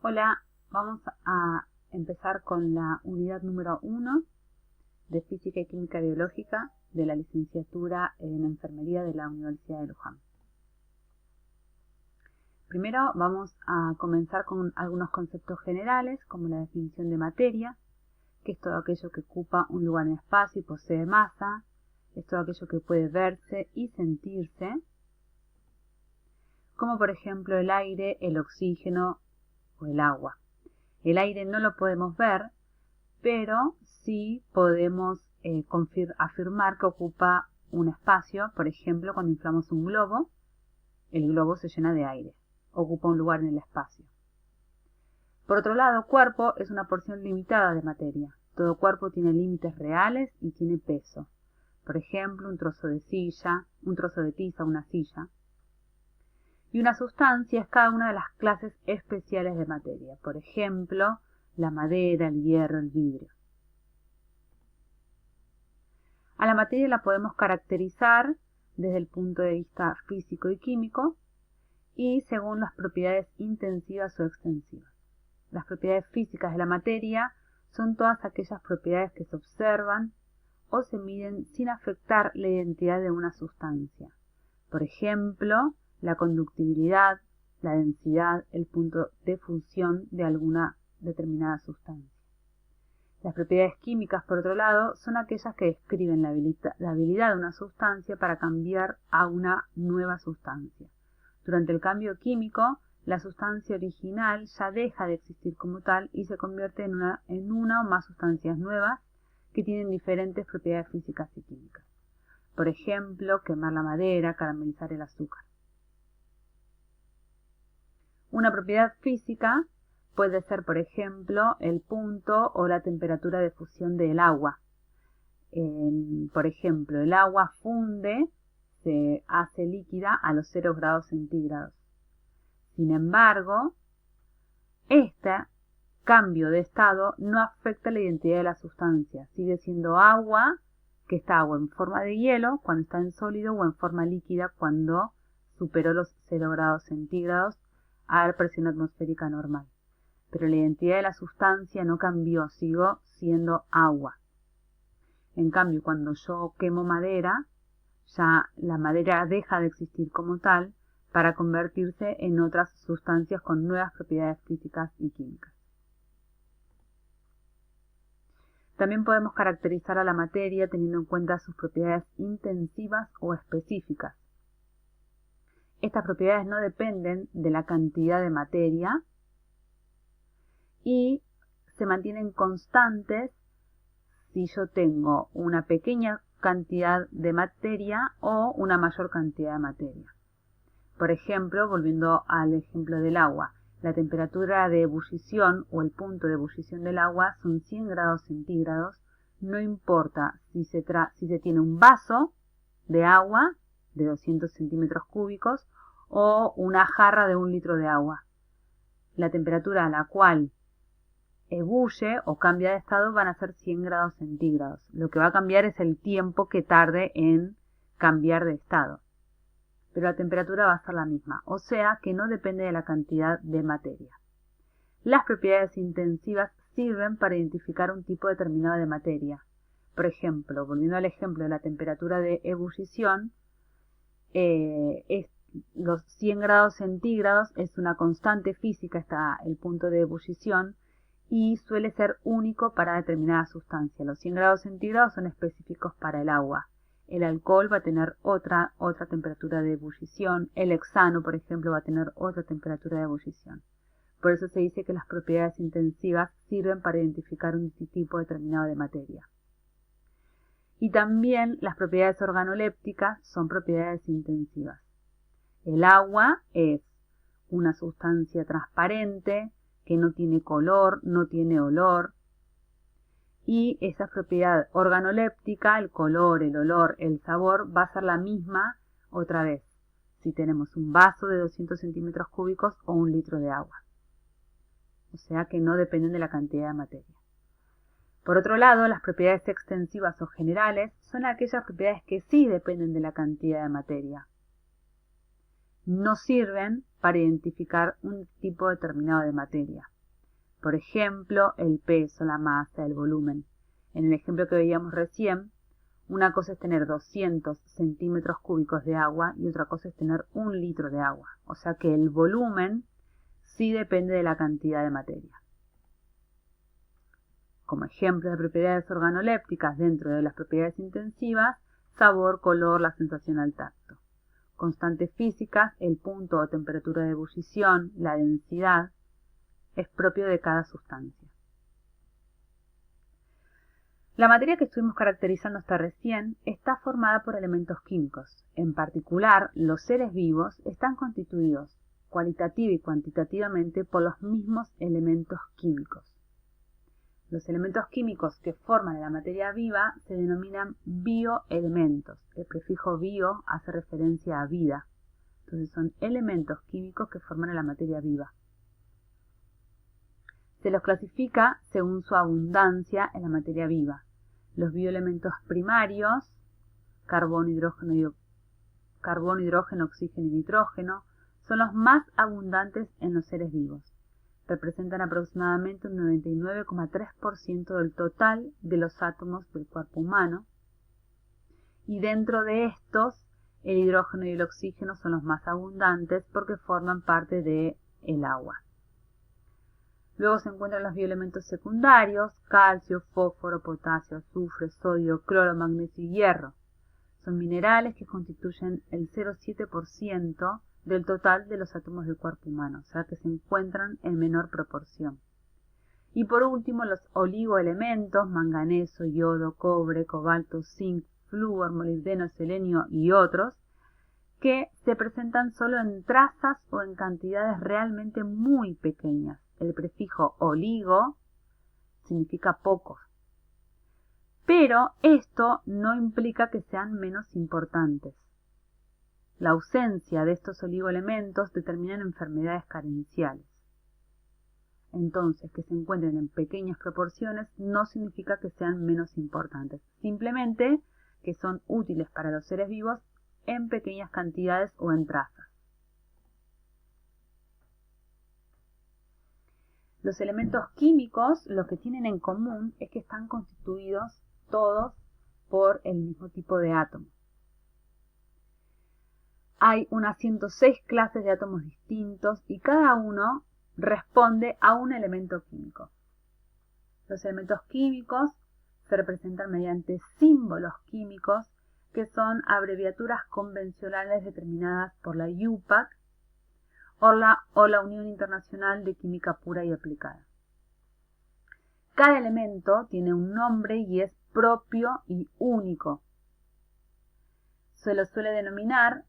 Hola, vamos a empezar con la unidad número 1 de Física y Química Biológica de la licenciatura en Enfermería de la Universidad de Luján. Primero vamos a comenzar con algunos conceptos generales, como la definición de materia, que es todo aquello que ocupa un lugar en el espacio y posee masa, es todo aquello que puede verse y sentirse, como por ejemplo el aire, el oxígeno o el agua. El aire no lo podemos ver, pero sí podemos afirmar que ocupa un espacio. Por ejemplo, cuando inflamos un globo, el globo se llena de aire, ocupa un lugar en el espacio. Por otro lado, cuerpo es una porción limitada de materia. Todo cuerpo tiene límites reales y tiene peso. Por ejemplo, un trozo de tiza, una silla. Y una sustancia es cada una de las clases especiales de materia. Por ejemplo, la madera, el hierro, el vidrio. A la materia la podemos caracterizar desde el punto de vista físico y químico y según las propiedades intensivas o extensivas. Las propiedades físicas de la materia son todas aquellas propiedades que se observan o se miden sin afectar la identidad de una sustancia. Por ejemplo, la conductividad, la densidad, el punto de fusión de alguna determinada sustancia. Las propiedades químicas, por otro lado, son aquellas que describen la habilidad de una sustancia para cambiar a una nueva sustancia. Durante el cambio químico, la sustancia original ya deja de existir como tal y se convierte en una o más sustancias nuevas que tienen diferentes propiedades físicas y químicas. Por ejemplo, quemar la madera, caramelizar el azúcar. Una propiedad física puede ser, por ejemplo, el punto o la temperatura de fusión del agua. Por ejemplo, el agua funde, se hace líquida a los 0 grados centígrados. Sin embargo, este cambio de estado no afecta la identidad de la sustancia. Sigue siendo agua, que está o en forma de hielo cuando está en sólido o en forma líquida cuando superó los 0 grados centígrados a presión atmosférica normal. Pero la identidad de la sustancia no cambió, siguió siendo agua. En cambio, cuando yo quemo madera, ya la madera deja de existir como tal para convertirse en otras sustancias con nuevas propiedades físicas y químicas. También podemos caracterizar a la materia teniendo en cuenta sus propiedades intensivas o específicas. Estas propiedades no dependen de la cantidad de materia y se mantienen constantes si yo tengo una pequeña cantidad de materia o una mayor cantidad de materia. Por ejemplo, volviendo al ejemplo del agua, la temperatura de ebullición o el punto de ebullición del agua son 100 grados centígrados. No importa si se tiene un vaso de agua de 200 centímetros cúbicos o una jarra de 1 litro de agua. La temperatura a la cual ebulle o cambia de estado van a ser 100 grados centígrados. Lo que va a cambiar es el tiempo que tarde en cambiar de estado. Pero la temperatura va a ser la misma, o sea que no depende de la cantidad de materia. Las propiedades intensivas sirven para identificar un tipo determinado de materia. Por ejemplo, volviendo al ejemplo de la temperatura de ebullición, los 100 grados centígrados es una constante física, está el punto de ebullición, y suele ser único para determinada sustancia. Los 100 grados centígrados son específicos para el agua. El alcohol va a tener otra temperatura de ebullición. El hexano, por ejemplo, va a tener otra temperatura de ebullición. Por eso se dice que las propiedades intensivas sirven para identificar un tipo determinado de materia. Y también las propiedades organolépticas son propiedades intensivas. El agua es una sustancia transparente que no tiene color, no tiene olor. Y esa propiedad organoléptica, el color, el olor, el sabor, va a ser la misma otra vez si tenemos un vaso de 200 centímetros cúbicos o 1 litro de agua. O sea que no dependen de la cantidad de materia. Por otro lado, las propiedades extensivas o generales son aquellas propiedades que sí dependen de la cantidad de materia. No sirven para identificar un tipo determinado de materia. Por ejemplo, el peso, la masa, el volumen. En el ejemplo que veíamos recién, una cosa es tener 200 centímetros cúbicos de agua y otra cosa es tener 1 litro de agua. O sea que el volumen sí depende de la cantidad de materia. Como ejemplo de propiedades organolépticas dentro de las propiedades intensivas, sabor, color, la sensación al tacto. Constantes físicas, el punto o temperatura de ebullición, la densidad, es propio de cada sustancia. La materia que estuvimos caracterizando hasta recién está formada por elementos químicos. En particular, los seres vivos están constituidos cualitativa y cuantitativamente por los mismos elementos químicos. Los elementos químicos que forman la materia viva se denominan bioelementos. El prefijo bio hace referencia a vida. Entonces son elementos químicos que forman la materia viva. Se los clasifica según su abundancia en la materia viva. Los bioelementos primarios, carbono, hidrógeno, oxígeno y nitrógeno, son los más abundantes en los seres vivos. Representan aproximadamente un 99,3% del total de los átomos del cuerpo humano. Y dentro de estos, el hidrógeno y el oxígeno son los más abundantes porque forman parte del agua. Luego se encuentran los bioelementos secundarios, calcio, fósforo, potasio, azufre, sodio, cloro, magnesio y hierro. Son minerales que constituyen el 0,7% del total de los átomos del cuerpo humano, o sea que se encuentran en menor proporción. Y por último, los oligoelementos, manganeso, yodo, cobre, cobalto, zinc, flúor, molibdeno, selenio y otros, que se presentan solo en trazas o en cantidades realmente muy pequeñas. El prefijo oligo significa pocos. Pero esto no implica que sean menos importantes. La ausencia de estos oligoelementos determina enfermedades carenciales. Entonces, que se encuentren en pequeñas proporciones no significa que sean menos importantes. Simplemente que son útiles para los seres vivos en pequeñas cantidades o en trazas. Los elementos químicos lo que tienen en común es que están constituidos todos por el mismo tipo de átomo. Hay unas 106 clases de átomos distintos y cada uno responde a un elemento químico. Los elementos químicos se representan mediante símbolos químicos que son abreviaturas convencionales determinadas por la UPAC o la Unión Internacional de Química Pura y Aplicada. Cada elemento tiene un nombre y es propio y único. Se lo suele denominar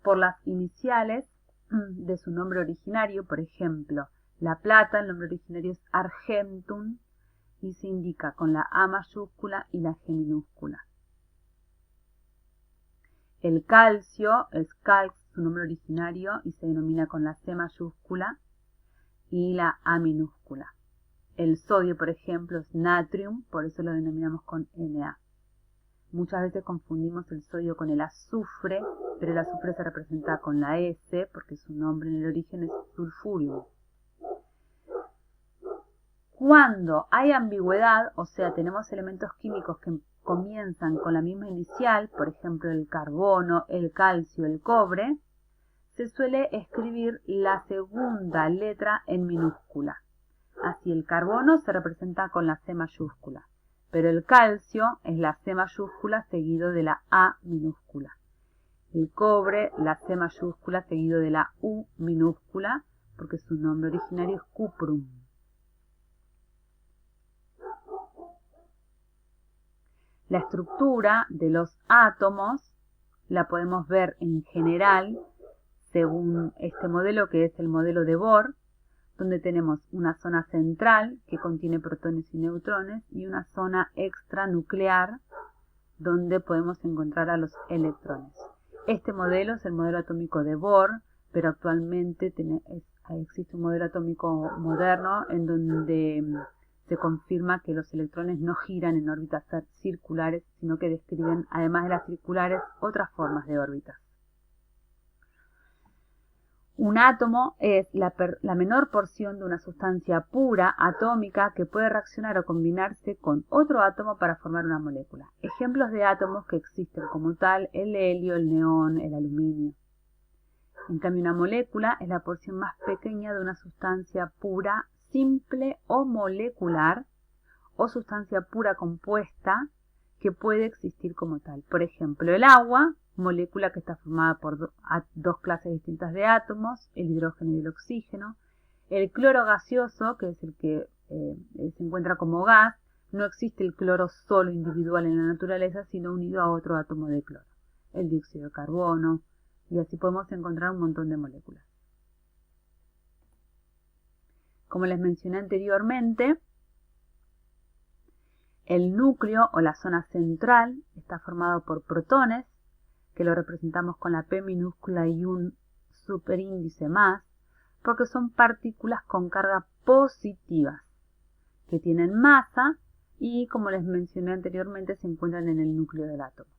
por las iniciales de su nombre originario. Por ejemplo, la plata, el nombre originario es argentum y se indica con la A mayúscula y la G minúscula. El calcio es calx, su nombre originario, y se denomina con la C mayúscula y la A minúscula. El sodio, por ejemplo, es natrium, por eso lo denominamos con Na. Muchas veces confundimos el sodio con el azufre, pero el azufre se representa con la S porque su nombre en el origen es sulfurium. Cuando hay ambigüedad, o sea, tenemos elementos químicos que comienzan con la misma inicial, por ejemplo el carbono, el calcio, el cobre, se suele escribir la segunda letra en minúscula. Así el carbono se representa con la C mayúscula, pero el calcio es la C mayúscula seguido de la A minúscula. El cobre, la C mayúscula seguido de la U minúscula, porque su nombre originario es cuprum. La estructura de los átomos la podemos ver en general según este modelo, que es el modelo de Bohr, donde tenemos una zona central que contiene protones y neutrones y una zona extranuclear donde podemos encontrar a los electrones. Este modelo es el modelo atómico de Bohr, pero actualmente existe un modelo atómico moderno en donde se confirma que los electrones no giran en órbitas circulares, sino que describen, además de las circulares, otras formas de órbitas. Un átomo es la menor porción de una sustancia pura, atómica, que puede reaccionar o combinarse con otro átomo para formar una molécula. Ejemplos de átomos que existen como tal: el helio, el neón, el aluminio. En cambio, una molécula es la porción más pequeña de una sustancia pura, simple o molecular, o sustancia pura compuesta que puede existir como tal. Por ejemplo, el agua, molécula que está formada por dos clases distintas de átomos, el hidrógeno y el oxígeno. El cloro gaseoso, que es el que se encuentra como gas, no existe el cloro solo individual en la naturaleza, sino unido a otro átomo de cloro. El dióxido de carbono, y así podemos encontrar un montón de moléculas. Como les mencioné anteriormente, el núcleo o la zona central está formado por protones, que lo representamos con la P minúscula y un superíndice más, porque son partículas con carga positivas, que tienen masa y, como les mencioné anteriormente, se encuentran en el núcleo del átomo.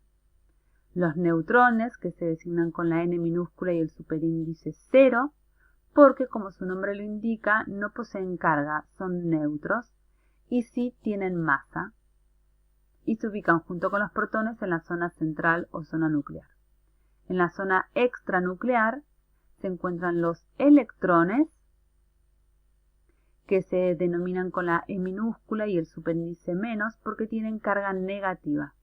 Los neutrones, que se designan con la N minúscula y el superíndice 0, porque, como su nombre lo indica, no poseen carga, son neutros y sí tienen masa, y se ubican junto con los protones en la zona central o zona nuclear. En la zona extranuclear se encuentran los electrones, que se denominan con la E minúscula y el superíndice menos porque tienen carga negativa.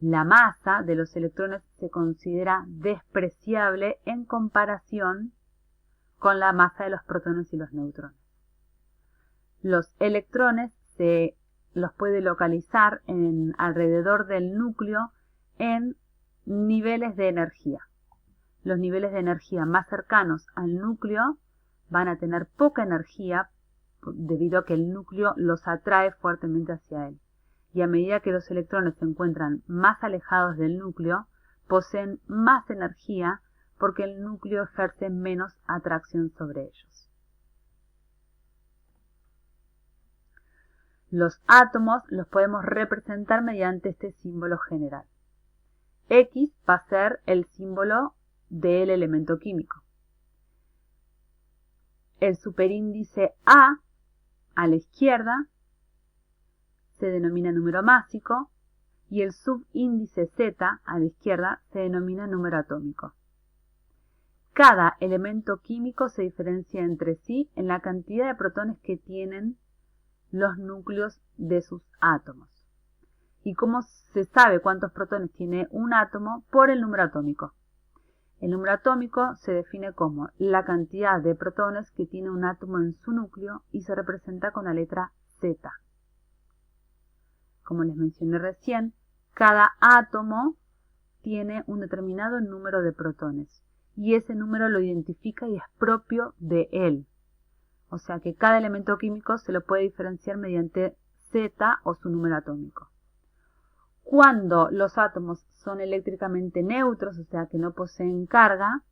La masa de los electrones se considera despreciable en comparación con la masa de los protones y los neutrones. Los electrones se los puede localizar alrededor del núcleo en niveles de energía. Los niveles de energía más cercanos al núcleo van a tener poca energía debido a que el núcleo los atrae fuertemente hacia él. Y a medida que los electrones se encuentran más alejados del núcleo, poseen más energía porque el núcleo ejerce menos atracción sobre ellos. Los átomos los podemos representar mediante este símbolo general. X va a ser el símbolo del elemento químico. El superíndice A la izquierda se denomina número másico y el subíndice Z a la izquierda se denomina número atómico. Cada elemento químico se diferencia entre sí en la cantidad de protones que tienen los núcleos de sus átomos. ¿Y cómo se sabe cuántos protones tiene un átomo? Por el número atómico. El número atómico se define como la cantidad de protones que tiene un átomo en su núcleo y se representa con la letra Z. Como les mencioné recién, cada átomo tiene un determinado número de protones y ese número lo identifica y es propio de él. O sea que cada elemento químico se lo puede diferenciar mediante Z o su número atómico. Cuando los átomos son eléctricamente neutros, o sea que no poseen carga,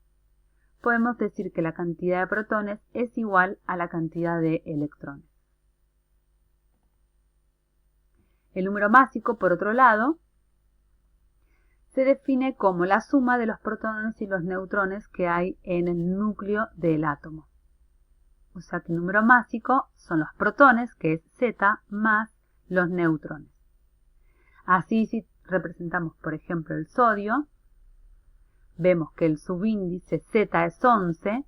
podemos decir que la cantidad de protones es igual a la cantidad de electrones. El número másico, por otro lado, se define como la suma de los protones y los neutrones que hay en el núcleo del átomo. O sea que el número másico son los protones, que es Z, más los neutrones. Así, si representamos, por ejemplo, el sodio, vemos que el subíndice Z es 11,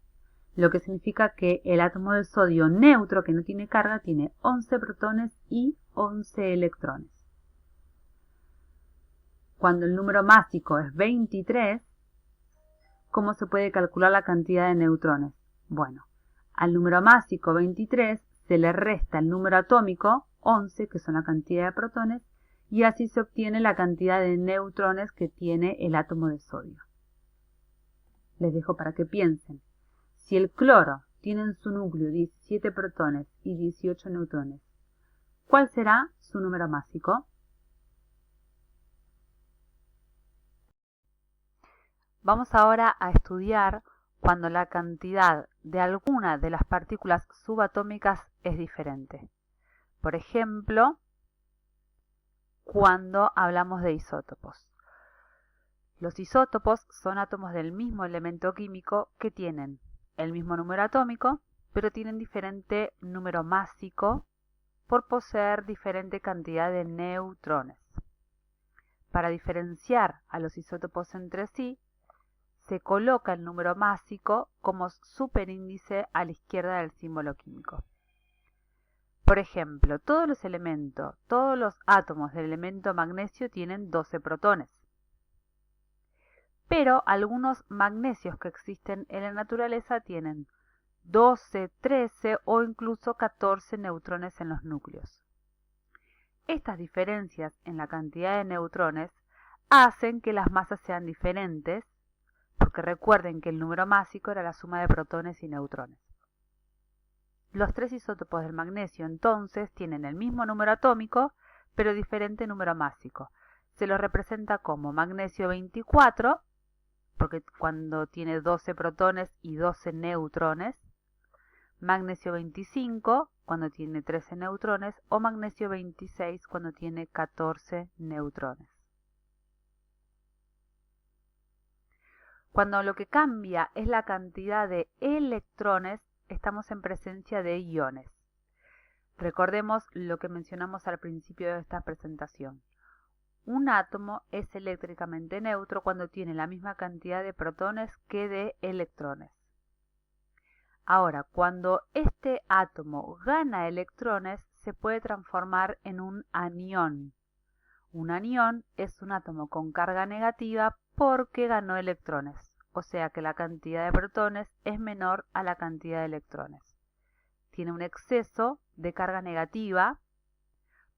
lo que significa que el átomo de sodio neutro, que no tiene carga, tiene 11 protones y 11 electrones. Cuando el número másico es 23, ¿cómo se puede calcular la cantidad de neutrones? Bueno, al número másico 23 se le resta el número atómico 11, que son la cantidad de protones, y así se obtiene la cantidad de neutrones que tiene el átomo de sodio. Les dejo para que piensen. Si el cloro tiene en su núcleo 17 protones y 18 neutrones, ¿cuál será su número másico? Vamos ahora a estudiar cuando la cantidad de alguna de las partículas subatómicas es diferente. Por ejemplo, cuando hablamos de isótopos. Los isótopos son átomos del mismo elemento químico que tienen el mismo número atómico, pero tienen diferente número másico por poseer diferente cantidad de neutrones. Para diferenciar a los isótopos entre sí, se coloca el número másico como superíndice a la izquierda del símbolo químico. Por ejemplo, todos los átomos del elemento magnesio tienen 12 protones. Pero algunos magnesios que existen en la naturaleza tienen 12, 13 o incluso 14 neutrones en los núcleos. Estas diferencias en la cantidad de neutrones hacen que las masas sean diferentes, porque recuerden que el número másico era la suma de protones y neutrones. Los tres isótopos del magnesio entonces tienen el mismo número atómico, pero diferente número másico. Se los representa como magnesio 24, porque cuando tiene 12 protones y 12 neutrones, magnesio 25 cuando tiene 13 neutrones o magnesio 26 cuando tiene 14 neutrones. Cuando lo que cambia es la cantidad de electrones, estamos en presencia de iones. Recordemos lo que mencionamos al principio de esta presentación. Un átomo es eléctricamente neutro cuando tiene la misma cantidad de protones que de electrones. Ahora, cuando este átomo gana electrones, se puede transformar en un anión. Un anión es un átomo con carga negativa porque ganó electrones, o sea que la cantidad de protones es menor a la cantidad de electrones. Tiene un exceso de carga negativa,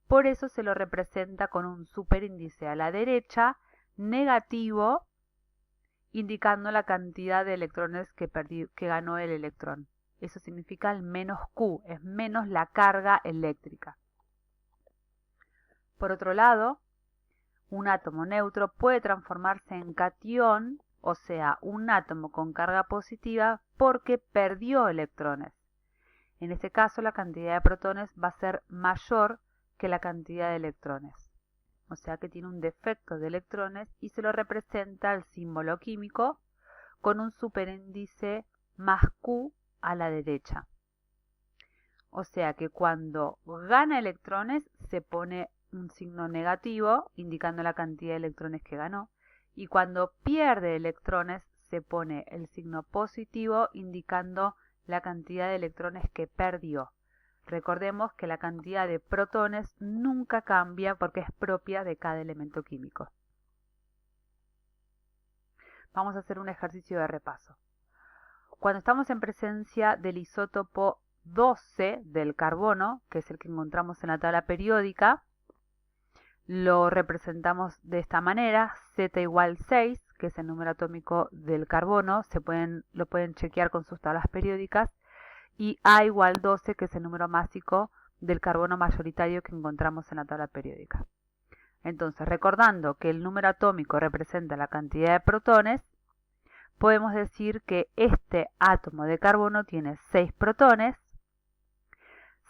por eso se lo representa con un superíndice a la derecha, negativo, indicando la cantidad de electrones que ganó el electrón. Eso significa el menos Q, es menos la carga eléctrica. Por otro lado, un átomo neutro puede transformarse en catión, o sea, un átomo con carga positiva porque perdió electrones. En este caso, la cantidad de protones va a ser mayor que la cantidad de electrones. O sea que tiene un defecto de electrones y se lo representa el símbolo químico con un superíndice más Q a la derecha. O sea que cuando gana electrones se pone un signo negativo indicando la cantidad de electrones que ganó, y cuando pierde electrones se pone el signo positivo indicando la cantidad de electrones que perdió. Recordemos que la cantidad de protones nunca cambia porque es propia de cada elemento químico. Vamos a hacer un ejercicio de repaso. Cuando estamos en presencia del isótopo 12 del carbono, que es el que encontramos en la tabla periódica, lo representamos de esta manera: Z igual 6, que es el número atómico del carbono, lo pueden chequear con sus tablas periódicas, y A igual 12, que es el número másico del carbono mayoritario que encontramos en la tabla periódica. Entonces, recordando que el número atómico representa la cantidad de protones, podemos decir que este átomo de carbono tiene 6 protones,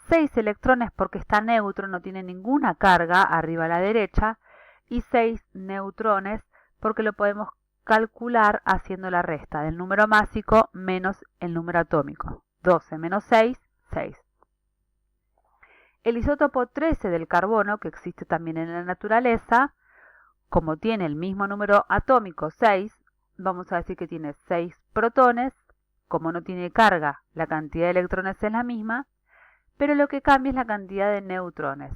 6 electrones porque está neutro, no tiene ninguna carga arriba a la derecha, y 6 neutrones porque lo podemos calcular haciendo la resta del número másico menos el número atómico. 12 menos 6, 6. El isótopo 13 del carbono, que existe también en la naturaleza, como tiene el mismo número atómico, 6, vamos a decir que tiene 6 protones. Como no tiene carga, la cantidad de electrones es la misma, pero lo que cambia es la cantidad de neutrones.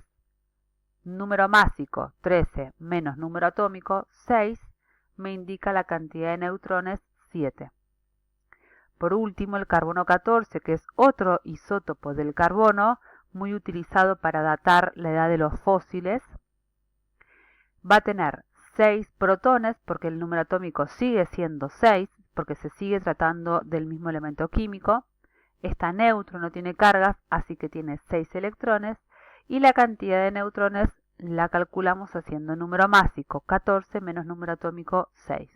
Número másico, 13, menos número atómico, 6, me indica la cantidad de neutrones, 7. Por último, el carbono 14, que es otro isótopo del carbono, muy utilizado para datar la edad de los fósiles, va a tener 6 protones, porque el número atómico sigue siendo 6, porque se sigue tratando del mismo elemento químico. Está neutro, no tiene cargas, así que tiene 6 electrones, y la cantidad de neutrones la calculamos haciendo número másico, 14, menos número atómico, 6.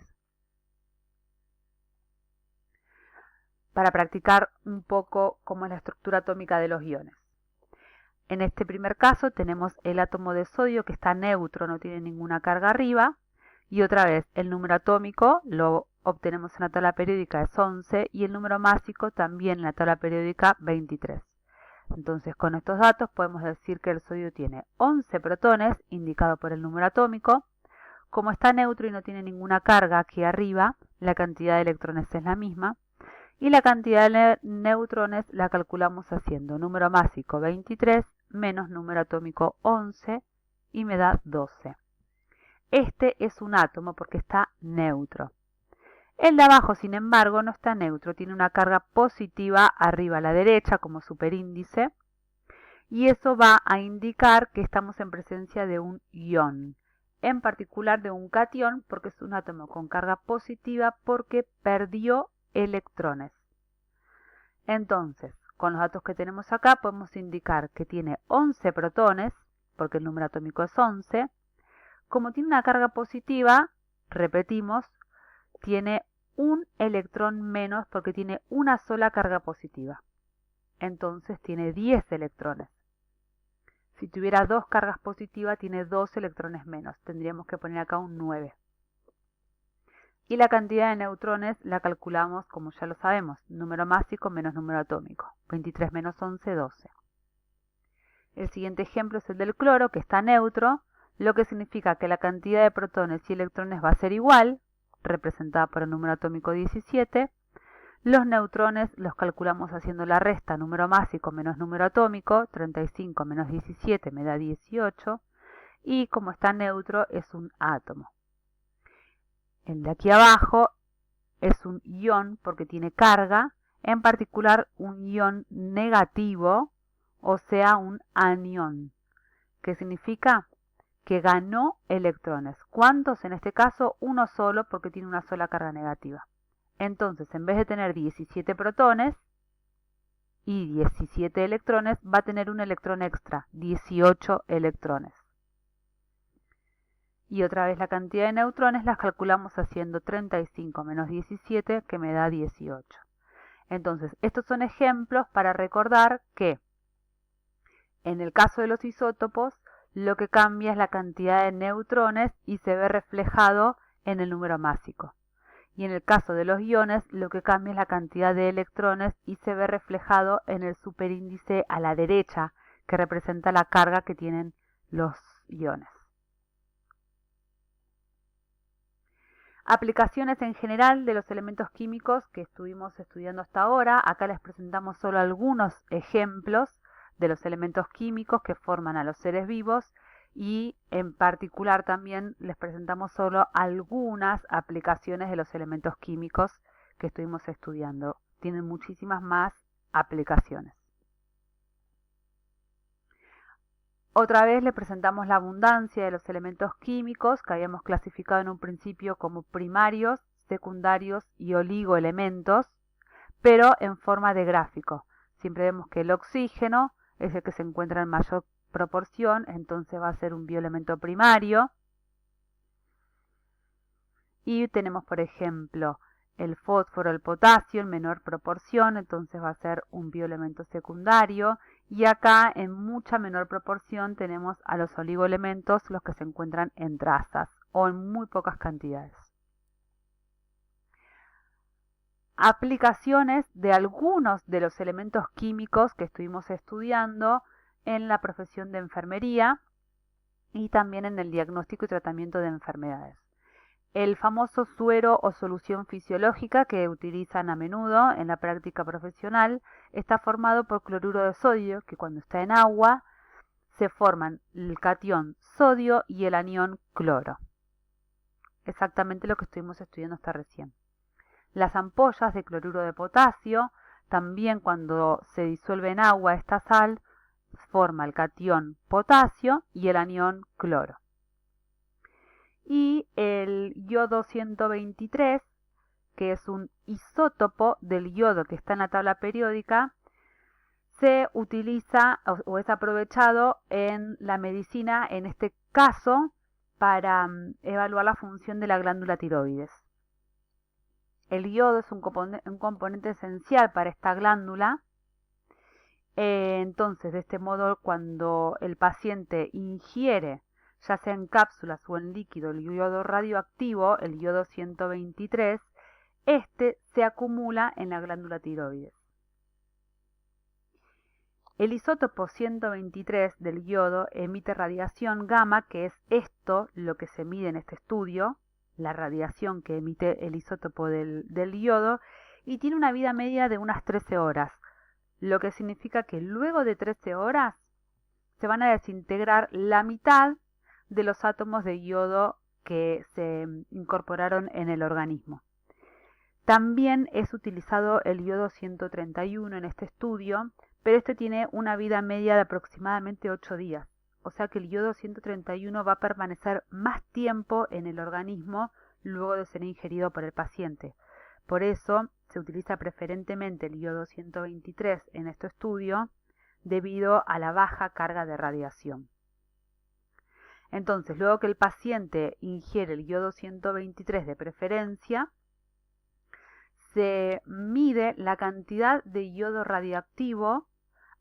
Para practicar un poco cómo es la estructura atómica de los iones. En este primer caso tenemos el átomo de sodio que está neutro, no tiene ninguna carga arriba, Y otra vez, el número atómico lo obtenemos en la tabla periódica, es 11, y el número másico también en la tabla periódica, 23. Entonces, con estos datos podemos decir que el sodio tiene 11 protones, indicado por el número atómico. Como está neutro y no tiene ninguna carga aquí arriba, la cantidad de electrones es la misma. Y la cantidad de neutrones la calculamos haciendo número másico 23 menos número atómico 11 y me da 12. Este es un átomo porque está neutro. El de abajo, sin embargo, no está neutro, tiene una carga positiva arriba a la derecha como superíndice, y eso va a indicar que estamos en presencia de un ion, en particular de un catión, porque es un átomo con carga positiva porque perdió electrones. Entonces, con los datos que tenemos acá podemos indicar que tiene 11 protones, porque el número atómico es 11. Como tiene una carga positiva, repetimos, tiene un electrón menos porque tiene una sola carga positiva. Entonces tiene 10 electrones. Si tuviera dos cargas positivas, tiene 2 electrones menos. Tendríamos que poner acá un 9. Y la cantidad de neutrones la calculamos, como ya lo sabemos, número másico menos número atómico. 23 menos 11, 12. El siguiente ejemplo es el del cloro, que está neutro, lo que significa que la cantidad de protones y electrones va a ser igual, representada por el número atómico 17. Los neutrones los calculamos haciendo la resta número másico menos número atómico, 35 menos 17 me da 18, y como está neutro es un átomo. El de aquí abajo es un ion porque tiene carga, en particular un ion negativo, o sea un anión, que significa que ganó electrones. ¿Cuántos? En este caso, uno solo porque tiene una sola carga negativa. Entonces, en vez de tener 17 protones y 17 electrones, va a tener un electrón extra, 18 electrones. Y otra vez la cantidad de neutrones las calculamos haciendo 35 menos 17, que me da 18. Entonces, estos son ejemplos para recordar que en el caso de los isótopos, lo que cambia es la cantidad de neutrones y se ve reflejado en el número másico. Y en el caso de los iones, lo que cambia es la cantidad de electrones y se ve reflejado en el superíndice a la derecha, que representa la carga que tienen los iones. Aplicaciones en general de los elementos químicos que estuvimos estudiando hasta ahora. Acá les presentamos solo algunos ejemplos de los elementos químicos que forman a los seres vivos y en particular también les presentamos solo algunas aplicaciones de los elementos químicos que estuvimos estudiando. Tienen muchísimas más aplicaciones. Otra vez les presentamos la abundancia de los elementos químicos que habíamos clasificado en un principio como primarios, secundarios y oligoelementos, pero en forma de gráfico. Siempre vemos que el oxígeno es el que se encuentra en mayor proporción, entonces va a ser un bioelemento primario. Y tenemos, por ejemplo, el fósforo, el potasio en menor proporción, entonces va a ser un bioelemento secundario. Y acá en mucha menor proporción tenemos a los oligoelementos, los que se encuentran en trazas o en muy pocas cantidades. Aplicaciones de algunos de los elementos químicos que estuvimos estudiando en la profesión de enfermería y también en el diagnóstico y tratamiento de enfermedades. El famoso suero o solución fisiológica que utilizan a menudo en la práctica profesional está formado por cloruro de sodio, que cuando está en agua se forman el catión sodio y el anión cloro. Exactamente lo que estuvimos estudiando hasta recién. Las ampollas de cloruro de potasio, también cuando se disuelve en agua esta sal, forma el catión potasio y el anión cloro. Y el yodo 123, que es un isótopo del yodo que está en la tabla periódica, se utiliza o es aprovechado en la medicina, en este caso, para evaluar la función de la glándula tiroides. El yodo es un componente esencial para esta glándula. Entonces, de este modo, cuando el paciente ingiere ya sea en cápsulas o en líquido, el yodo radioactivo, el yodo 123, este se acumula en la glándula tiroides. El isótopo 123 del yodo emite radiación gamma, que es esto lo que se mide en este estudio, la radiación que emite el isótopo del yodo, y tiene una vida media de unas 13 horas, lo que significa que luego de 13 horas se van a desintegrar la mitad de los átomos de yodo que se incorporaron en el organismo. También es utilizado el yodo 131 en este estudio, pero este tiene una vida media de aproximadamente 8 días. O sea que el yodo 131 va a permanecer más tiempo en el organismo luego de ser ingerido por el paciente. Por eso se utiliza preferentemente el yodo 123 en este estudio debido a la baja carga de radiación. Entonces, luego que el paciente ingiere el yodo 123 de preferencia, se mide la cantidad de yodo radioactivo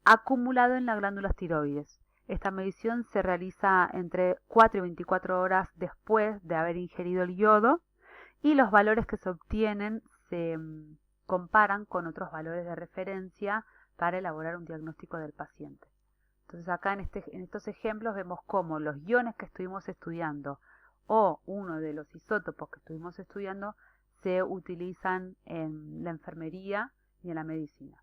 acumulado en las glándulas tiroides. Esta medición se realiza entre 4 y 24 horas después de haber ingerido el yodo y los valores que se obtienen se comparan con otros valores de referencia para elaborar un diagnóstico del paciente. Entonces acá en estos ejemplos vemos cómo los iones que estuvimos estudiando o uno de los isótopos que estuvimos estudiando se utilizan en la enfermería y en la medicina.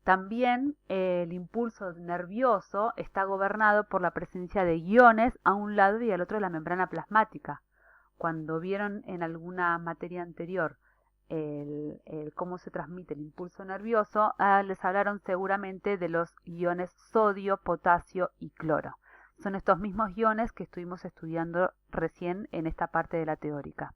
También el impulso nervioso está gobernado por la presencia de iones a un lado y al otro de la membrana plasmática. Cuando vieron en alguna materia anterior cómo se transmite el impulso nervioso, les hablaron seguramente de los iones sodio, potasio y cloro. Son estos mismos iones que estuvimos estudiando recién en esta parte de la teórica.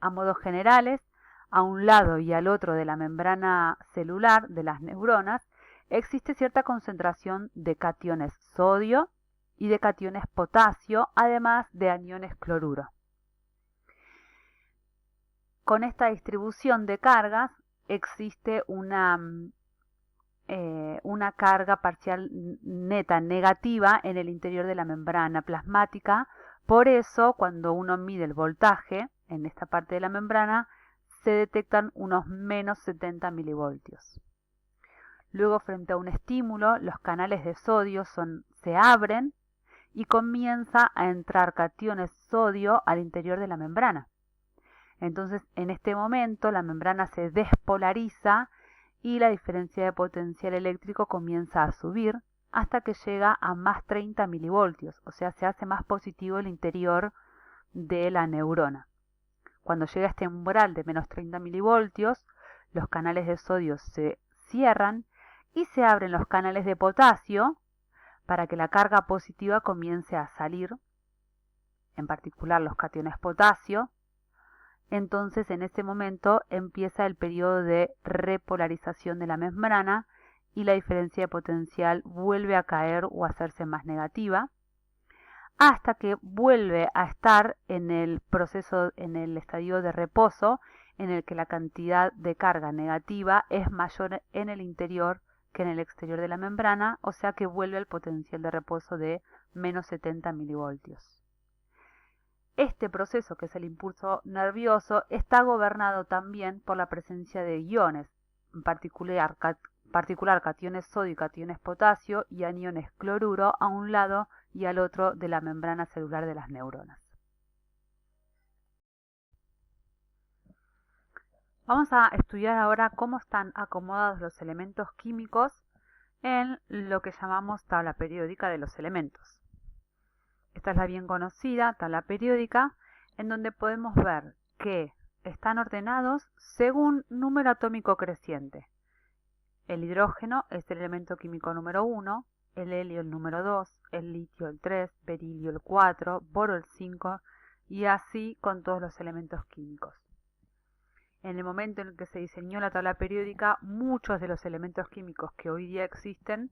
A modos generales, a un lado y al otro de la membrana celular de las neuronas, existe cierta concentración de cationes sodio y de cationes potasio, además de aniones cloruro. Con esta distribución de cargas existe una carga parcial neta negativa en el interior de la membrana plasmática. Por eso, cuando uno mide el voltaje en esta parte de la membrana, se detectan unos menos 70 milivoltios. Luego, frente a un estímulo, los canales de sodio se abren y comienza a entrar cationes sodio al interior de la membrana. Entonces, en este momento, la membrana se despolariza y la diferencia de potencial eléctrico comienza a subir hasta que llega a más 30 milivoltios, o sea, se hace más positivo el interior de la neurona. Cuando llega a este umbral de menos 30 milivoltios, los canales de sodio se cierran y se abren los canales de potasio para que la carga positiva comience a salir, en particular los cationes potasio. Entonces, en ese momento empieza el periodo de repolarización de la membrana y la diferencia de potencial vuelve a caer o a hacerse más negativa, hasta que vuelve a estar en el estadio de reposo, en el que la cantidad de carga negativa es mayor en el interior que en el exterior de la membrana, o sea que vuelve al potencial de reposo de menos 70 milivoltios. Este proceso, que es el impulso nervioso, está gobernado también por la presencia de iones, en particular cationes sodio y cationes potasio y aniones cloruro a un lado y al otro de la membrana celular de las neuronas. Vamos a estudiar ahora cómo están acomodados los elementos químicos en lo que llamamos tabla periódica de los elementos. Esta es la bien conocida tabla periódica, en donde podemos ver que están ordenados según número atómico creciente. El hidrógeno es el elemento químico número 1, el helio el número 2, el litio el 3, berilio el 4, boro el 5 y así con todos los elementos químicos. En el momento en el que se diseñó la tabla periódica, muchos de los elementos químicos que hoy día existen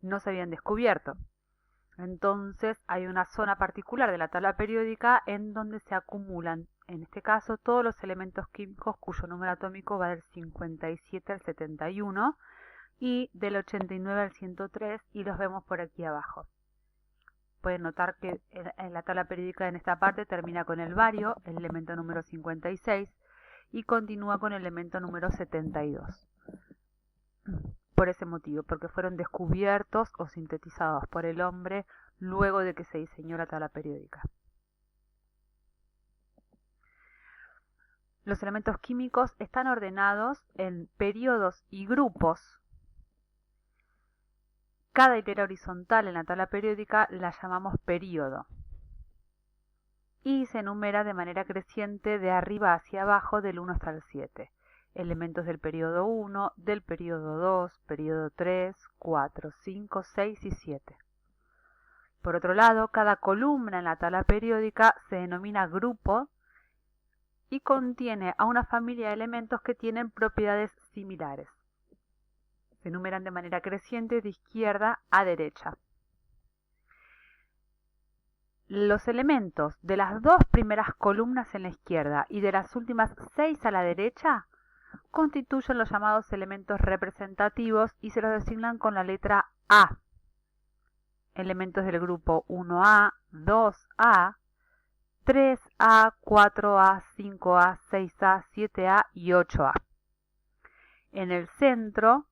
no se habían descubierto. Entonces hay una zona particular de la tabla periódica en donde se acumulan, en este caso, todos los elementos químicos cuyo número atómico va del 57 al 71 y del 89 al 103 y los vemos por aquí abajo. pueden notar que en la tabla periódica en esta parte termina con el bario, el elemento número 56, y continúa con el elemento número 72. Por ese motivo, porque fueron descubiertos o sintetizados por el hombre luego de que se diseñó la tabla periódica. Los elementos químicos están ordenados en periodos y grupos. Cada hilera horizontal en la tabla periódica la llamamos período y se enumera de manera creciente de arriba hacia abajo del 1 hasta el 7. Elementos del periodo 1, del periodo 2, periodo 3, 4, 5, 6 y 7. Por otro lado, cada columna en la tabla periódica se denomina grupo y contiene a una familia de elementos que tienen propiedades similares. Se enumeran de manera creciente de izquierda a derecha. Los elementos de las dos primeras columnas en la izquierda y de las últimas 6 a la derecha constituyen los llamados elementos representativos y se los designan con la letra A. Elementos del grupo 1A, 2A, 3A, 4A, 5A, 6A, 7A y 8A. En el centro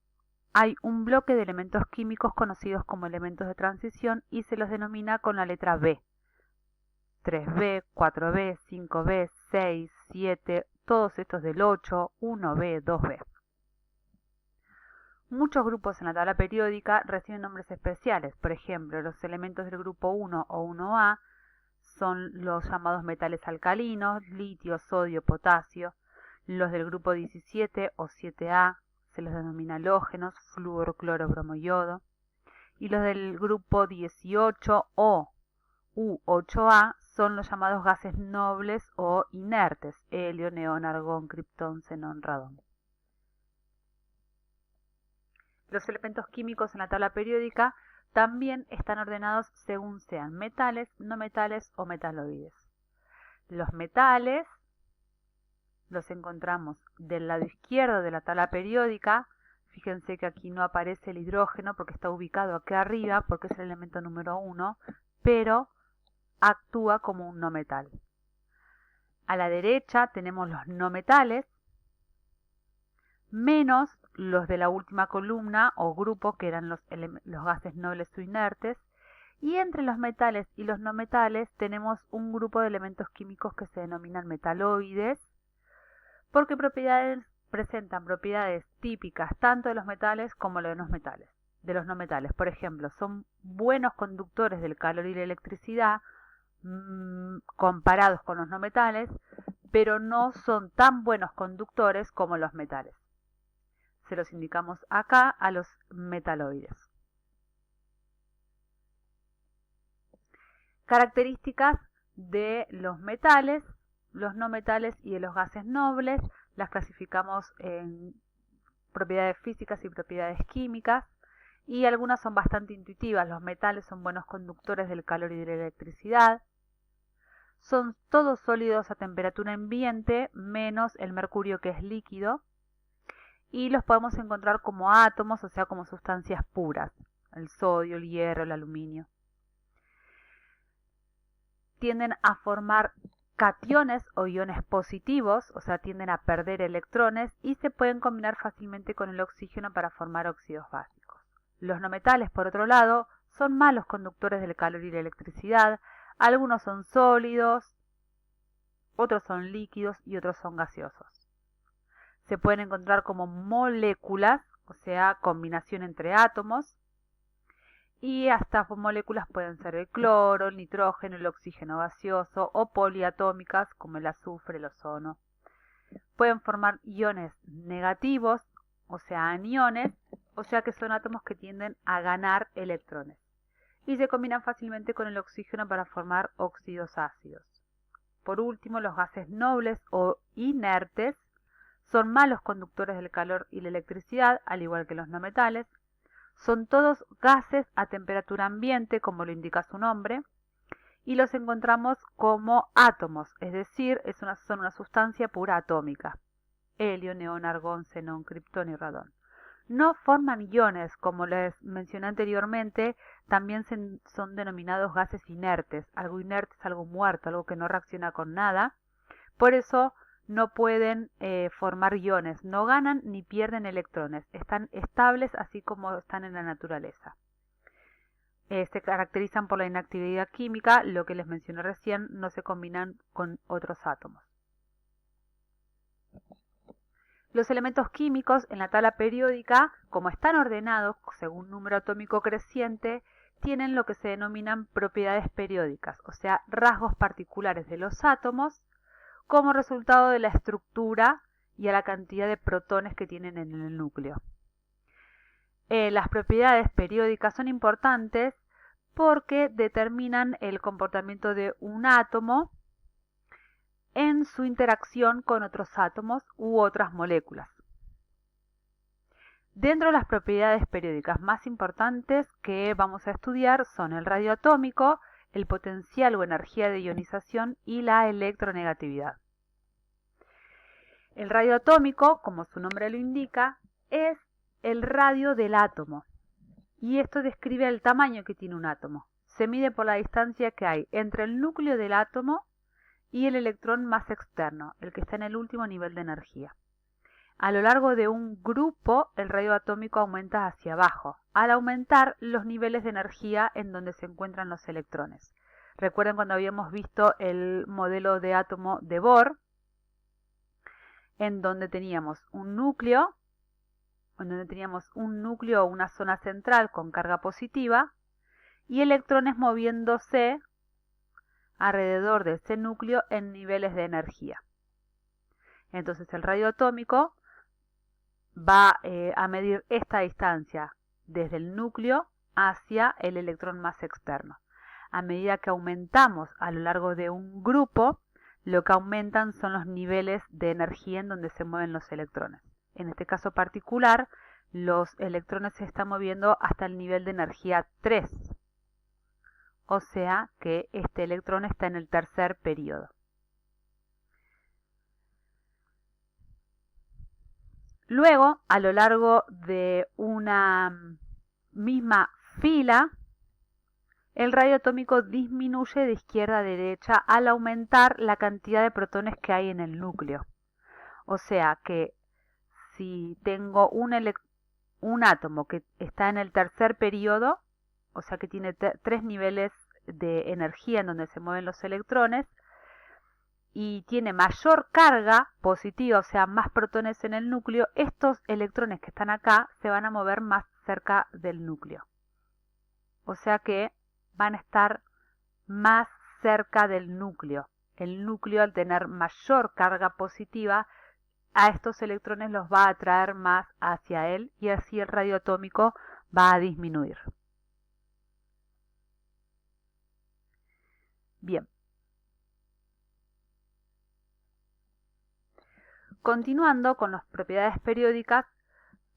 hay un bloque de elementos químicos conocidos como elementos de transición y se los denomina con la letra B. 3B, 4B, 5B, 6, 7, todos estos del 8, 1B, 2B. Muchos grupos en la tabla periódica reciben nombres especiales. Por ejemplo, los elementos del grupo 1 o 1A son los llamados metales alcalinos, litio, sodio, potasio. Los del grupo 17 o 7A se los denomina halógenos, flúor, cloro, bromo, yodo. Y los del grupo 18 o U8A son los llamados gases nobles o inertes, helio, neón, argón, criptón, xenón, radón. Los elementos químicos en la tabla periódica también están ordenados según sean metales, no metales o metaloides. Los metales los encontramos del lado izquierdo de la tabla periódica. Fíjense que aquí no aparece el hidrógeno porque está ubicado aquí arriba, porque es el elemento número 1, pero actúa como un no metal. A la derecha tenemos los no metales, menos los de la última columna o grupo, que eran los gases nobles o inertes, y entre los metales y los no metales tenemos un grupo de elementos químicos que se denominan metaloides, porque presentan propiedades típicas tanto de los metales como de los no metales. Por ejemplo, son buenos conductores del calor y la electricidad comparados con los no metales, pero no son tan buenos conductores como los metales. Se los indicamos acá a los metaloides. Características de los metales, los no metales y de los gases nobles. Las clasificamos en propiedades físicas y propiedades químicas, y algunas son bastante intuitivas. Los metales son buenos conductores del calor y de la electricidad. Son todos sólidos a temperatura ambiente, menos el mercurio, que es líquido. Y los podemos encontrar como átomos, o sea, como sustancias puras. El sodio, el hierro, el aluminio. Tienden a formar cationes o iones positivos, o sea, tienden a perder electrones y se pueden combinar fácilmente con el oxígeno para formar óxidos básicos. Los no metales, por otro lado, son malos conductores del calor y la electricidad. Algunos son sólidos, otros son líquidos y otros son gaseosos. Se pueden encontrar como moléculas, o sea, combinación entre átomos, y hasta moléculas pueden ser el cloro, el nitrógeno, el oxígeno gaseoso, o poliatómicas como el azufre, el ozono. Pueden formar iones negativos, o sea, aniones, o sea que son átomos que tienden a ganar electrones. Y se combinan fácilmente con el oxígeno para formar óxidos ácidos. Por último, los gases nobles o inertes son malos conductores del calor y la electricidad, al igual que los no metales. Son todos gases a temperatura ambiente, como lo indica su nombre, y los encontramos como átomos, es decir, son una sustancia pura atómica. Helio, neón, argón, xenón, criptón y radón. no forman iones, como les mencioné anteriormente, también son denominados gases inertes. Algo inerte es algo muerto, algo que no reacciona con nada. Por eso no pueden formar iones, no ganan ni pierden electrones, están estables así como están en la naturaleza. Se caracterizan por la inactividad química, lo que les mencioné recién, no se combinan con otros átomos. Los elementos químicos en la tabla periódica, como están ordenados según número atómico creciente, tienen lo que se denominan propiedades periódicas, o sea, rasgos particulares de los átomos como resultado de la estructura y a la cantidad de protones que tienen en el núcleo. Las propiedades periódicas son importantes porque determinan el comportamiento de un átomo en su interacción con otros átomos u otras moléculas. Dentro de las propiedades periódicas más importantes que vamos a estudiar son el radio atómico, el potencial o energía de ionización y la electronegatividad. El radio atómico, como su nombre lo indica, es el radio del átomo y esto describe el tamaño que tiene un átomo. Se mide por la distancia que hay entre el núcleo del átomo y el electrón más externo, el que está en el último nivel de energía. A lo largo de un grupo, el radio atómico aumenta hacia abajo, al aumentar los niveles de energía en donde se encuentran los electrones. Recuerden cuando habíamos visto el modelo de átomo de Bohr, en donde teníamos un núcleo, o una zona central con carga positiva, y electrones moviéndose alrededor de ese núcleo en niveles de energía. Entonces el radio atómico va a medir esta distancia desde el núcleo hacia el electrón más externo. A medida que aumentamos a lo largo de un grupo, lo que aumentan son los niveles de energía en donde se mueven los electrones. En este caso particular, los electrones se están moviendo hasta el nivel de energía 3. O sea que este electrón está en el tercer periodo. Luego, a lo largo de una misma fila, el radio atómico disminuye de izquierda a derecha al aumentar la cantidad de protones que hay en el núcleo. O sea que si tengo un átomo que está en el tercer periodo, o sea que tiene 3 niveles de energía en donde se mueven los electrones, y tiene mayor carga positiva, o sea, más protones en el núcleo, estos electrones que están acá se van a mover más cerca del núcleo. O sea que van a estar más cerca del núcleo. El núcleo, al tener mayor carga positiva, a estos electrones los va a atraer más hacia él y así el radio atómico va a disminuir. Bien. Continuando con las propiedades periódicas,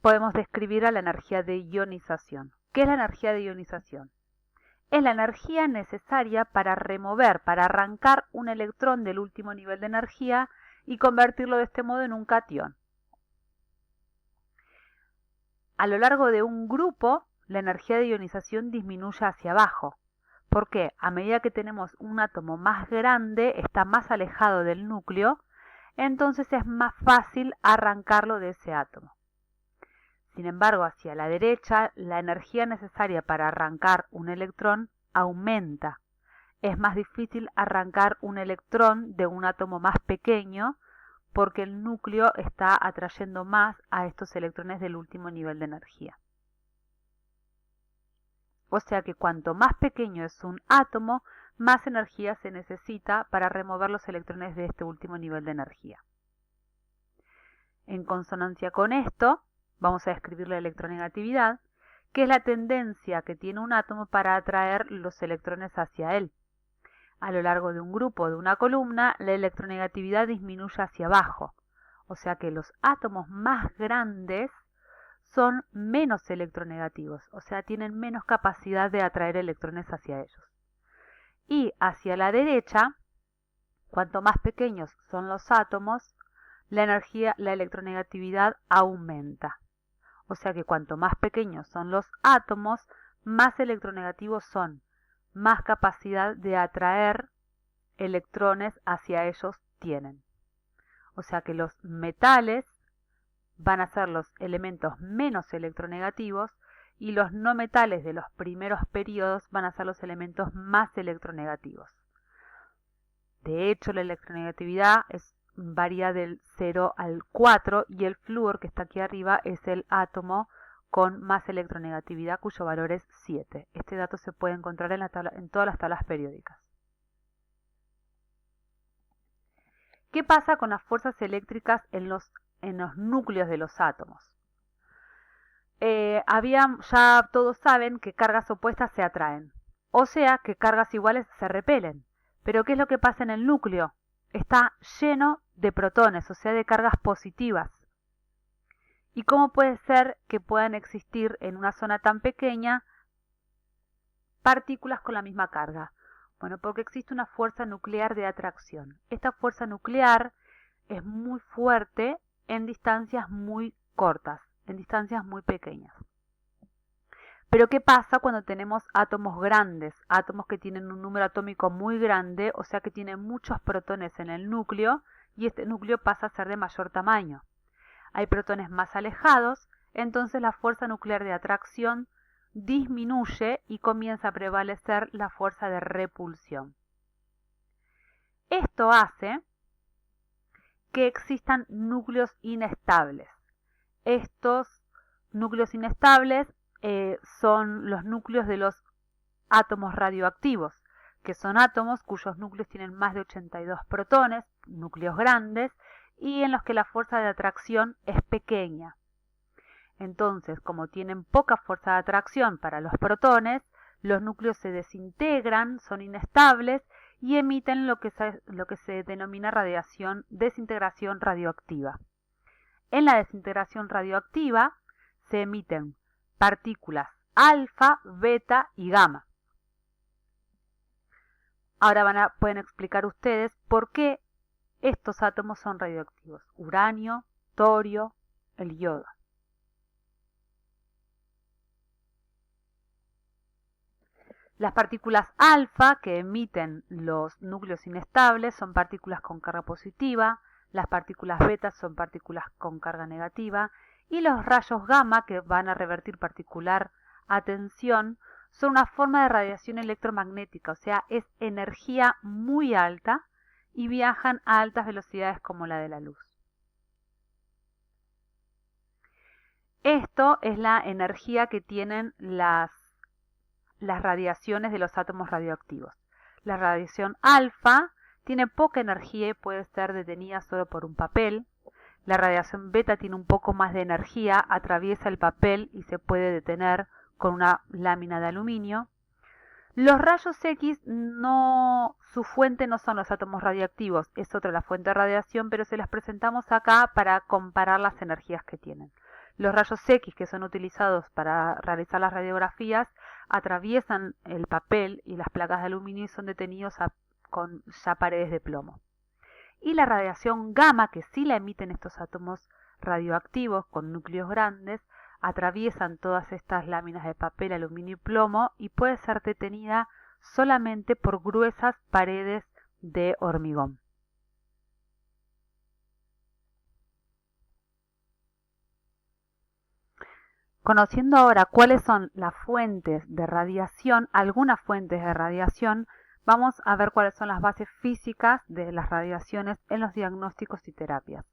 podemos describir a la energía de ionización. ¿Qué es la energía de ionización? Es la energía necesaria para remover, para arrancar un electrón del último nivel de energía y convertirlo de este modo en un catión. A lo largo de un grupo, la energía de ionización disminuye hacia abajo. ¿Por qué? A medida que tenemos un átomo más grande, está más alejado del núcleo, entonces es más fácil arrancarlo de ese átomo. Sin embargo, hacia la derecha, la energía necesaria para arrancar un electrón aumenta. Es más difícil arrancar un electrón de un átomo más pequeño porque el núcleo está atrayendo más a estos electrones del último nivel de energía. O sea que cuanto más pequeño es un átomo, más energía se necesita para remover los electrones de este último nivel de energía. En consonancia con esto, vamos a describir la electronegatividad, que es la tendencia que tiene un átomo para atraer los electrones hacia él. A lo largo de un grupo de una columna, la electronegatividad disminuye hacia abajo, o sea que los átomos más grandes son menos electronegativos, o sea, tienen menos capacidad de atraer electrones hacia ellos. Y hacia la derecha, cuanto más pequeños son los átomos, la electronegatividad aumenta. O sea que cuanto más pequeños son los átomos, más electronegativos son, más capacidad de atraer electrones hacia ellos tienen. O sea que los metales van a ser los elementos menos electronegativos y los no metales de los primeros periodos van a ser los elementos más electronegativos. De hecho, la electronegatividad varía del 0 al 4 y el flúor que está aquí arriba es el átomo con más electronegatividad cuyo valor es 7. Este dato se puede encontrar en todas las tablas periódicas. ¿Qué pasa con las fuerzas eléctricas en los núcleos de los átomos? Ya todos saben que cargas opuestas se atraen, o sea que cargas iguales se repelen. Pero ¿qué es lo que pasa en el núcleo? Está lleno de protones, o sea de cargas positivas. ¿Y cómo puede ser que puedan existir en una zona tan pequeña partículas con la misma carga? Bueno, porque existe una fuerza nuclear de atracción. Esta fuerza nuclear es muy fuerte en distancias muy cortas, en distancias muy pequeñas. Pero ¿qué pasa cuando tenemos átomos grandes? Átomos que tienen un número atómico muy grande, o sea que tienen muchos protones en el núcleo y este núcleo pasa a ser de mayor tamaño. Hay protones más alejados, entonces la fuerza nuclear de atracción disminuye y comienza a prevalecer la fuerza de repulsión. Esto hace que existan núcleos inestables. Estos núcleos inestables son los núcleos de los átomos radioactivos, que son átomos cuyos núcleos tienen más de 82 protones, núcleos grandes, y en los que la fuerza de atracción es pequeña. Entonces, como tienen poca fuerza de atracción para los protones, los núcleos se desintegran, son inestables y emiten lo que se denomina desintegración radioactiva. En la desintegración radioactiva se emiten partículas alfa, beta y gamma. Ahora pueden explicar ustedes por qué estos átomos son radioactivos. Uranio, torio, el yodo. Las partículas alfa que emiten los núcleos inestables son partículas con carga positiva, las partículas beta son partículas con carga negativa y los rayos gamma que van a revertir particular atención son una forma de radiación electromagnética, o sea, es energía muy alta y viajan a altas velocidades como la de la luz. Esto es la energía que tienen las radiaciones de los átomos radioactivos. La radiación alfa tiene poca energía y puede ser detenida solo por un papel. La radiación beta tiene un poco más de energía, atraviesa el papel y se puede detener con una lámina de aluminio. Los rayos X su fuente no son los átomos radioactivos, es otra la fuente de radiación, pero se las presentamos acá para comparar las energías que tienen. Los rayos X que son utilizados para realizar las radiografías atraviesan el papel y las placas de aluminio y son detenidos con ya paredes de plomo. Y la radiación gamma, que sí la emiten estos átomos radioactivos con núcleos grandes, atraviesan todas estas láminas de papel, aluminio y plomo y puede ser detenida solamente por gruesas paredes de hormigón. Conociendo ahora cuáles son las fuentes de radiación, algunas fuentes de radiación, vamos a ver cuáles son las bases físicas de las radiaciones en los diagnósticos y terapias.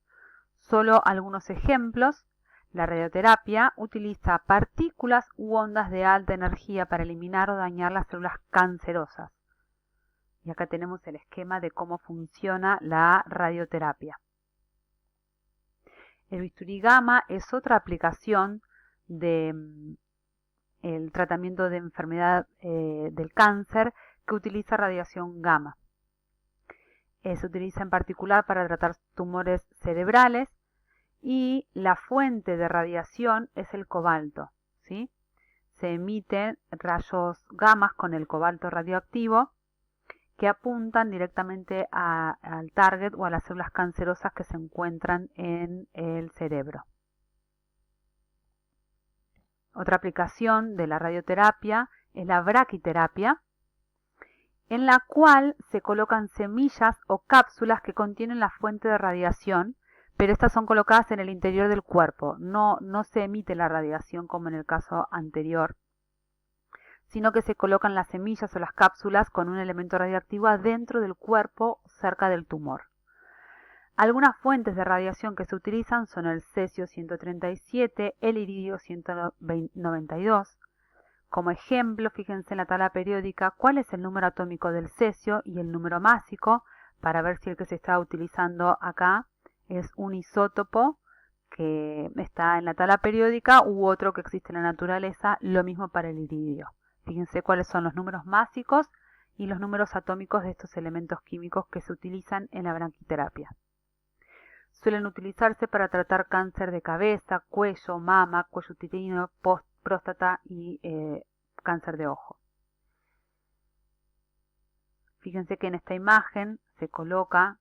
Solo algunos ejemplos. La radioterapia utiliza partículas u ondas de alta energía para eliminar o dañar las células cancerosas. Y acá tenemos el esquema de cómo funciona la radioterapia. El bisturí gamma es otra aplicación del tratamiento de enfermedad del cáncer que utiliza radiación gamma. Se utiliza en particular para tratar tumores cerebrales y la fuente de radiación es el cobalto, ¿sí? Se emiten rayos gamma con el cobalto radioactivo que apuntan directamente al target o a las células cancerosas que se encuentran en el cerebro. Otra aplicación de la radioterapia es la braquiterapia, en la cual se colocan semillas o cápsulas que contienen la fuente de radiación, pero estas son colocadas en el interior del cuerpo. No se emite la radiación como en el caso anterior, sino que se colocan las semillas o las cápsulas con un elemento radioactivo adentro del cuerpo cerca del tumor. Algunas fuentes de radiación que se utilizan son el cesio 137, el iridio 192. Como ejemplo, fíjense en la tabla periódica cuál es el número atómico del cesio y el número másico para ver si el que se está utilizando acá es un isótopo que está en la tabla periódica u otro que existe en la naturaleza, lo mismo para el iridio. Fíjense cuáles son los números másicos y los números atómicos de estos elementos químicos que se utilizan en la braquiterapia. Suelen utilizarse para tratar cáncer de cabeza, cuello, mama, cuello uterino, próstata y cáncer de ojo. Fíjense que en esta imagen se coloca,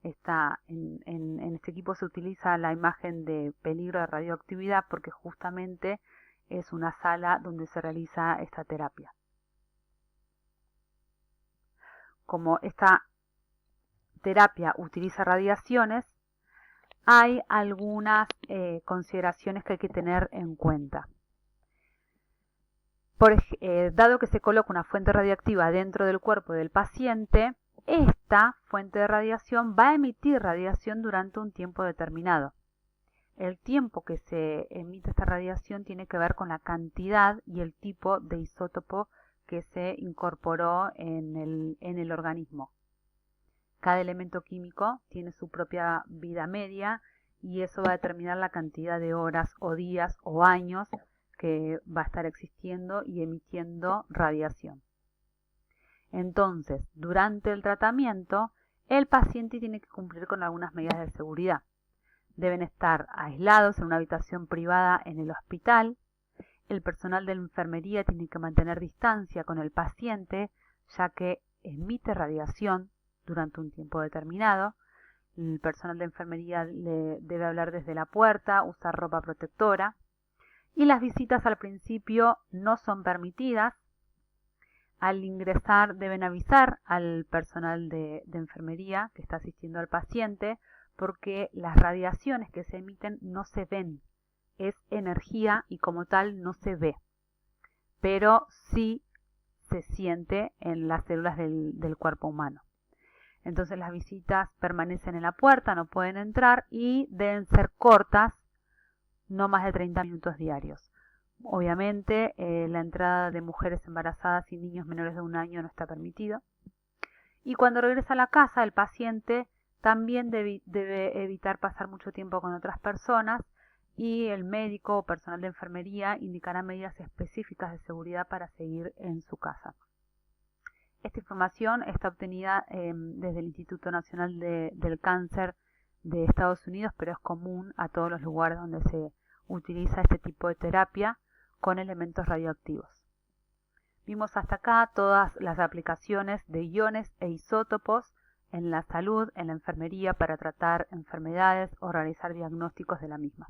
en este equipo se utiliza la imagen de peligro de radioactividad porque justamente es una sala donde se realiza esta terapia. Como esta terapia utiliza radiaciones, hay algunas consideraciones que hay que tener en cuenta. Dado que se coloca una fuente radiactiva dentro del cuerpo del paciente, esta fuente de radiación va a emitir radiación durante un tiempo determinado. El tiempo que se emite esta radiación tiene que ver con la cantidad y el tipo de isótopo que se incorporó en el organismo. Cada elemento químico tiene su propia vida media y eso va a determinar la cantidad de horas o días o años que va a estar existiendo y emitiendo radiación. Entonces, durante el tratamiento, el paciente tiene que cumplir con algunas medidas de seguridad. Deben estar aislados en una habitación privada en el hospital. El personal de la enfermería tiene que mantener distancia con el paciente, ya que emite radiación durante un tiempo determinado. El personal de enfermería le debe hablar desde la puerta, usar ropa protectora. Y las visitas al principio no son permitidas. Al ingresar deben avisar al personal de enfermería que está asistiendo al paciente porque las radiaciones que se emiten no se ven. Es energía y como tal no se ve. Pero sí se siente en las células del cuerpo humano. Entonces las visitas permanecen en la puerta, no pueden entrar y deben ser cortas, no más de 30 minutos diarios. Obviamente la entrada de mujeres embarazadas y niños menores de 1 año no está permitido. Y cuando regresa a la casa, el paciente también debe evitar pasar mucho tiempo con otras personas y el médico o personal de enfermería indicará medidas específicas de seguridad para seguir en su casa. Esta información está obtenida desde el Instituto Nacional del Cáncer de Estados Unidos, pero es común a todos los lugares donde se utiliza este tipo de terapia con elementos radioactivos. Vimos hasta acá todas las aplicaciones de iones e isótopos en la salud, en la enfermería para tratar enfermedades o realizar diagnósticos de la misma.